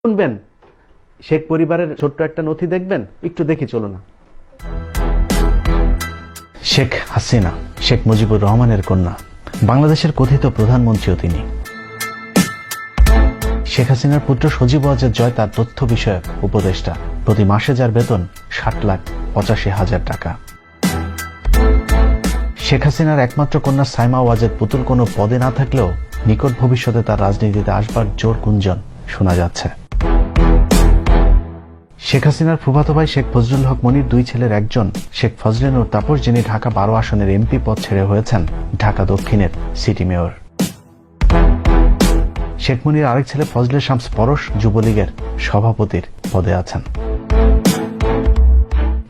শুনবেন শেখ পরিবারের ছোট্ট একটা নথি দেখবেন, একটু দেখি চলো না। শেখ হাসিনা শেখ মুজিবুর রহমানের কন্যা, বাংলাদেশের কথিত প্রধানমন্ত্রীও তিনি। শেখ হাসিনার পুত্র সজীব ওয়াজেদ জয় তার তথ্য বিষয়ক উপদেষ্টা, প্রতি মাসে যার বেতন 60,85,000 টাকা। শেখ হাসিনার একমাত্র কন্যা সাইমা ওয়াজেদ পুতুল কোনো পদে না থাকলেও নিকট ভবিষ্যতে তার রাজনীতিতে আসবার জোর গুঞ্জন শোনা যাচ্ছে। শেখ হাসিনার ফুফাতো ভাই শেখ ফজলুল হক মনির দুই ছেলের একজন শেখ ফজলে নূর তাপস, যিনি ঢাকা 12 আসনের এমপি পদ ছেড়ে হয়েছেন ঢাকা দক্ষিণের সিটি মেয়র। শেখ মনির আরেক ছেলে ফজলে শামস পরশ যুবলীগের সভাপতির পদে আছেন।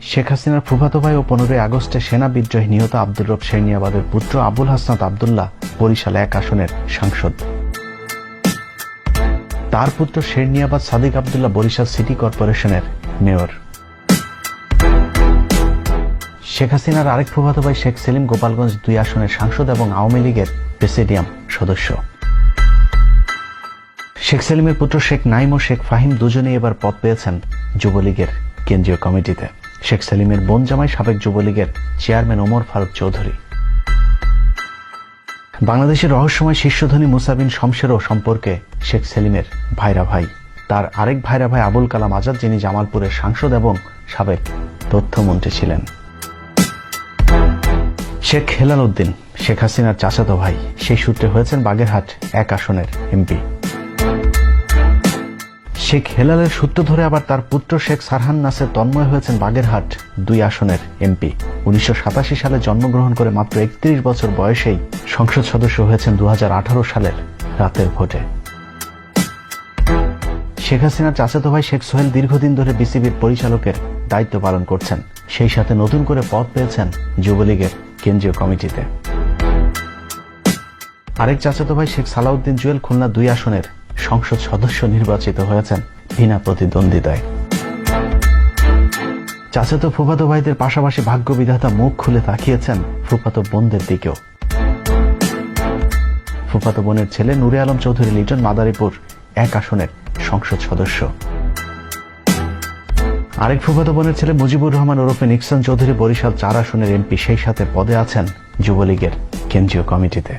শেখ হাসিনার ফুফাতো ভাই ও 15 আগস্টে সেনা বিদ্রোহে নিহত আব্দুর রব শেরনিয়াবাদের পুত্র আবুল হাসনাত আবদুল্লাহ বরিশাল 1 আসনের সাংসদ। তার পুত্র শেরনিয়াবাদ সাদিক আবদুল্লাহ বরিশাল সিটি কর্পোরেশনের মেয়র। শেখ হাসিনার আরেক ফুফাতো ভাই শেখ সেলিম গোপালগঞ্জ 2 আসনের সাংসদ এবং আওয়ামী লীগের প্রেসিডিয়াম সদস্য। শেখ সেলিমের পুত্র শেখ নাইম ও শেখ ফাহিম দুজনেই এবার পদ পেয়েছেন যুবলীগের কেন্দ্রীয় কমিটিতে। শেখ সেলিমের বোন জামাই সাবেক যুবলীগের চেয়ারম্যান ওমর ফারুক চৌধুরী। বাংলাদেশের রহস্যময় শীর্ষধনী মুসা বিন শমশেরও সম্পর্কে শেখ সেলিমের ভাইরা ভাই। তার আরেক ভাইরা ভাই আবুল কালাম আজাদ, যিনি জামালপুরের সাংসদ এবং সাবেক তথ্যমন্ত্রী ছিলেন। শেখ হেলাল উদ্দিন শেখ হাসিনার চাচাতো ভাই, সেই সূত্রে হয়েছেন বাগেরহাট 1 আসনের এমপি। শেখ হেলালের সূত্র ধরে আবার তার পুত্র শেখ সারহান নাসের তন্ময় হয়েছেন বাগেরহাট 2 আসনের এমপি। 1987 সালে জন্মগ্রহণ করে মাত্র 31 বছর বয়সেই সংসদ সদস্য হয়েছেন 2018 সালের রাতের ভোটে। শেখ হাসিনার চাচাতো ভাই শেখ সোহেল দীর্ঘদিন ধরে বিসিবির পরিচালকের দায়িত্ব পালন করছেন, সেই সাথে নতুন করে পদ পেয়েছেন যুবলীগের কেন্দ্রীয় কমিটিতে। আরেক চাচাতো ভাই শেখ সালাউদ্দিন জুয়েল খুলনা 2 আসনের সংসদ সদস্য নির্বাচিত হয়েছেন বিনা প্রতিদ্বন্দ্বিতায়। চাচাতো ফুফাতো ভাইদের পাশাপাশি ভাগ্য বিধাতা মুখ খুলে তাকিয়েছেন ফুফাতো বোনদের দিকেও। ফুফাতো বোনের ছেলে নূরে আলম চৌধুরী লিটন মাদারীপুর 1 আসনের সংসদ সদস্য। আরেক ফুফাতো বোনের ছেলে মুজিবুর রহমান ওরফে নিক্সন চৌধুরী বরিশাল 4 আসনের এমপি, সেই সাথে পদে আছেন যুবলীগের কেন্দ্রীয় কমিটিতে।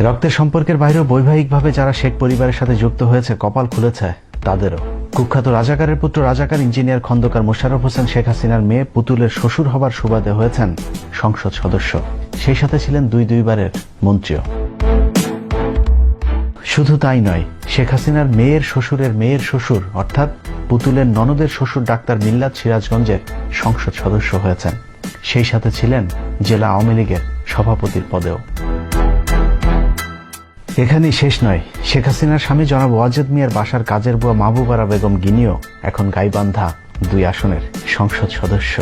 রক্তের সম্পর্কের বাইরেও বৈবাহিকভাবে যারা শেখ পরিবারের সাথে যুক্ত হয়েছে কপাল খুলেছে তাদেরও। কুখ্যাত রাজাকারের পুত্র রাজাকার ইঞ্জিনিয়ার খন্দকার মোশাররফ হোসেন শেখ হাসিনার মেয়ে পুতুলের শ্বশুর হবার সুবাদে হয়েছেন সংসদ সদস্য, সেই সাথে ছিলেন 2 বারের মন্ত্রীও। শুধু তাই নয়, শেখ হাসিনার মেয়ের শ্বশুর অর্থাৎ পুতুলের ননদের শ্বশুর ডাক্তার মিল্লাত সিরাজগঞ্জের সংসদ সদস্য হয়েছেন, সেই সাথে ছিলেন জেলা আওয়ামী লীগের সভাপতির পদেও। এখানেই শেষ নয়, শেখ হাসিনার স্বামী জনাব ওয়াজেদ মিয়ার বাসার কাজের বুয়া মাহবুবারা বেগম গিনিও এখন গাইবান্ধা 2 আসনের সংসদ সদস্য।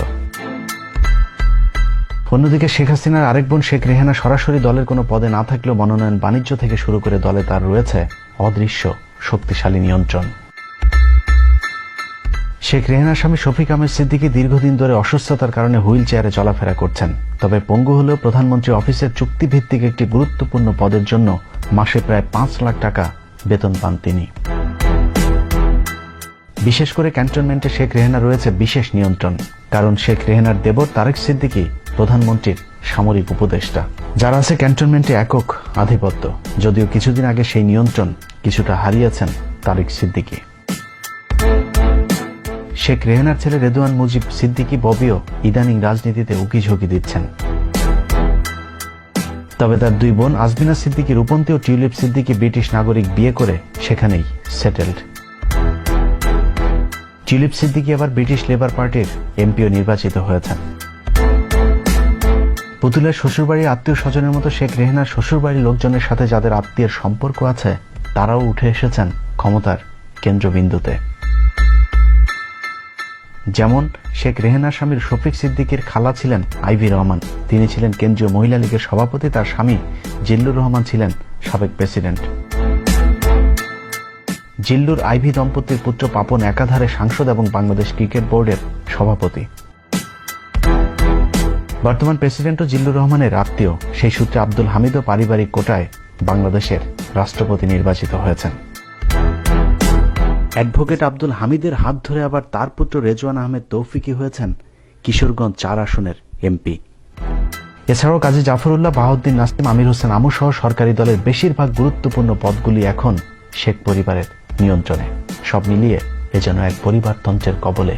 অন্যদিকে শেখ হাসিনার আরেক বোন শেখ রেহানা সরাসরি দলের কোনো পদে না থাকলেও মনোনয়ন বাণিজ্য থেকে শুরু করে দলে তার রয়েছে অদৃশ্য শক্তিশালী নিয়ন্ত্রণ। শেখ রেহানার স্বামী শফিক আহমেদ সিদ্দিকী দীর্ঘদিন ধরে অসুস্থতার কারণে হুইল চেয়ারে চলাফেরা করছেন, তবে পঙ্গু হলেও প্রধানমন্ত্রী অফিসের চুক্তিভিত্তিক একটি গুরুত্বপূর্ণ পদের জন্য মাসে প্রায় 5 লাখ টাকা বেতন পান তিনি। বিশেষ করে ক্যান্টনমেন্টে শেখ রেহানা রয়েছে বিশেষ নিয়ন্ত্রণ, কারণ শেখ রেহানার দেবর তারেক সিদ্দিকী প্রধানমন্ত্রীর সামরিক উপদেষ্টা। যারা আছে ক্যান্টনমেন্টে একক আধিপত্য, যদিও কিছুদিন আগে সেই নিয়ন্ত্রণ কিছুটা হারিয়েছেন তারেক সিদ্দিকী। শেখ রেহানার ছেলে রেদওয়ান মুজিব সিদ্দিকী ববিও ইদানিং রাজনীতিতে উকিঝুঁকি দিচ্ছেন, তবে তার 2 বোন আজমিনা সিদ্দিকী রূপন্তী ও টিউলিপ সিদ্দিকী ব্রিটিশ নাগরিক বিয়ে করে সেখানেই সেটেলড। টিউলিপ সিদ্দিকী আবার ব্রিটিশ লেবার পার্টির এমপিও নির্বাচিত হয়েছেন। পুতুলের শ্বশুরবাড়ির আত্মীয় স্বজনের মতো শেখ রেহানার শ্বশুরবাড়ির লোকজনের সাথে যাদের আত্মীয়ের সম্পর্ক আছে তারাও উঠে এসেছেন ক্ষমতার কেন্দ্রবিন্দুতে। যেমন শেখ রেহানার স্বামীর শফিক সিদ্দিকীর খালা ছিলেন আইভি রহমান, তিনি ছিলেন কেন্দ্রীয় মহিলা লীগের সভাপতি। তার স্বামী জিল্লুর রহমান ছিলেন সাবেক প্রেসিডেন্ট। জিল্লুর আইভি দম্পতির পুত্র পাপন একাধারে সাংসদ এবং বাংলাদেশ ক্রিকেট বোর্ডের সভাপতি। বর্তমান প্রেসিডেন্টও জিল্লুর রহমানের আত্মীয়, সেই সূত্রে আব্দুল হামিদও পারিবারিক কোটায় বাংলাদেশের রাষ্ট্রপতি নির্বাচিত হয়েছেন। অ্যাডভোকেট আব্দুল হামিদের হাত ধরে আবার তার পুত্র রেজওয়ান আহমেদ তৌফিকি হয়েছেন কিশোরগঞ্জ 4 আসনের এমপি। এছাড়াও কাজী জাফরুল্লাহ, বাহাউদ্দিন নাসিম, আমির হোসেন আমু সহ সরকারি দলের বেশিরভাগ গুরুত্বপূর্ণ পদগুলি এখন শেখ পরিবারের নিয়ন্ত্রণে। সব মিলিয়ে এ যেন এক পরিবারতন্ত্রের কবলে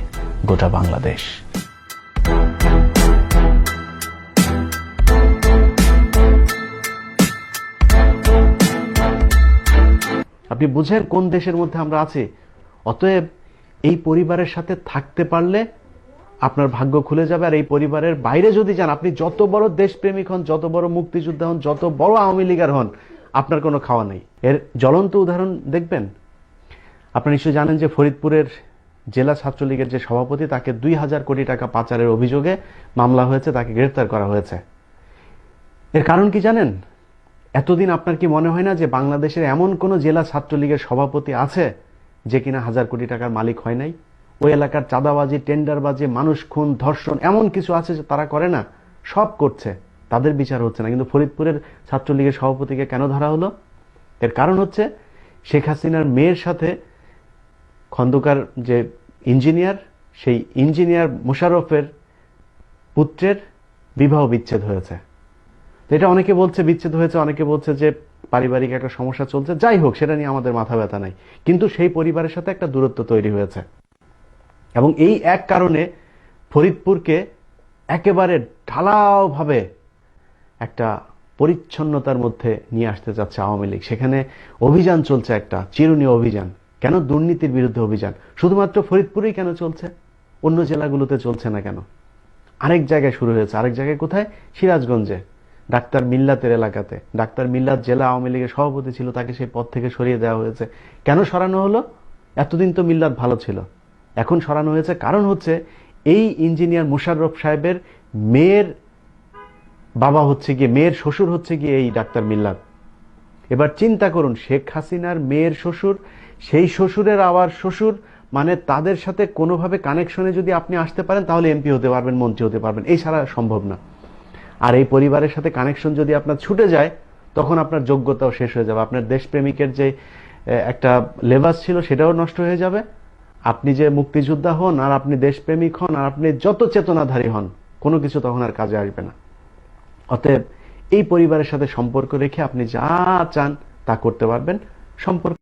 গোটা বাংলাদেশ। আপনি বুঝেন কোন দেশের মধ্যে আমরা আছি। অতএব এই পরিবারের সাথে থাকতে পারলে আপনার ভাগ্য খুলে যাবে। আর এই পরিবারের বাইরে যদি যান, আপনি যত বড় দেশপ্রেমিক হন, যত বড় মুক্তিযোদ্ধা হন, যত বড় আওয়ামী লীগার হন, আপনার কোনো খাওয়া নেই। এর জ্বলন্ত উদাহরণ দেখবেন। আপনারা নিশ্চয়ই জানেন যে ফরিদপুরের জেলা ছাত্রলীগের যে সভাপতি, তাকে 2000 কোটি টাকা পাচারের অভিযোগে মামলা হয়েছে, তাকে গ্রেফতার করা হয়েছে। এর কারণ কি জানেন? এতদিন আপনার কি মনে হয় না যে বাংলাদেশের এমন কোন জেলা ছাত্রলীগের সভাপতি আছে যে কিনা 1000 কোটি টাকার মালিক হয় নাই? ওই এলাকার চাঁদাবাজি, টেন্ডারবাজি, মানুষ খুন, ধর্ষণ এমন কিছু আছে যে তারা করে না? সব করছে, তাদের বিচার হচ্ছে না। কিন্তু ফরিদপুরের ছাত্রলীগের সভাপতিকে কেন ধরা হলো? এর কারণ হচ্ছে শেখ হাসিনার মেয়ের সাথে খন্দকার যে ইঞ্জিনিয়ার, সেই ইঞ্জিনিয়ার মোশাররফের পুত্রের বিবাহ বিচ্ছেদ হয়েছে। এটা অনেকে বলছে বিচ্ছেদ হয়েছে, অনেকে বলছে যে পারিবারিক একটা সমস্যা চলছে। যাই হোক, সেটা নিয়ে আমাদের মাথা ব্যথা নাই। কিন্তু সেই পরিবারের সাথে একটা দূরত্ব তৈরি হয়েছে, এবং এই এক কারণে ফরিদপুরকে একেবারে ঢালাওভাবে একটা পরিচ্ছন্নতার মধ্যে নিয়ে আসতে যাচ্ছে আওয়ামী লীগ। সেখানে অভিযান চলছে, একটা চিরুনি অভিযান। কেন? দুর্নীতির বিরুদ্ধে অভিযান। শুধুমাত্র ফরিদপুরেই কেন চলছে? অন্য জেলাগুলোতে চলছে না কেন? আরেক জায়গায় শুরু হয়েছে। আরেক জায়গায় কোথায়? সিরাজগঞ্জে, ডাক্তার মিল্লাতের এলাকাতে। ডাক্তার মিল্লাত জেলা আওয়ামী লীগের সভাপতি ছিল, তাকে সেই পদ থেকে সরিয়ে দেওয়া হয়েছে। কেন সরানো হলো? এতদিন তো মিল্লাত ভালো ছিল, এখন সরানো হয়েছে। কারণ হচ্ছে এই ইঞ্জিনিয়ার মোশাররফ সাহেবের মেয়ের বাবা হচ্ছে গিয়ে, মেয়ের শ্বশুর হচ্ছে গিয়ে এই ডাক্তার মিল্লাত। এবার চিন্তা করুন, শেখ হাসিনার মেয়ের শ্বশুর, সেই শ্বশুরের আবার শ্বশুর, মানে তাদের সাথে কোনোভাবে কানেকশনে যদি আপনি আসতে পারেন তাহলে এমপি হতে পারবেন, মন্ত্রী হতে পারবেন। এই ছাড়া সম্ভব না। আর এই পরিবারের সাথে কানেকশন যদি আপনার ছুটে যায়, তখন আপনার যোগ্যতাও শেষ হয়ে যাবে। আপনার দেশপ্রেমিকের যে একটা লেবাস ছিল সেটাও নষ্ট হয়ে যাবে। আপনি যে মুক্তিযোদ্ধা হন, আর আপনি দেশপ্রেমিক হন, আর আপনি যত চেতনাধারী হন, কোনো কিছু তখন আর কাজে আসবে না। অতএব এই পরিবারের সাথে সম্পর্ক রেখে আপনি যা চান তা করতে পারবেন। সম্পর্ক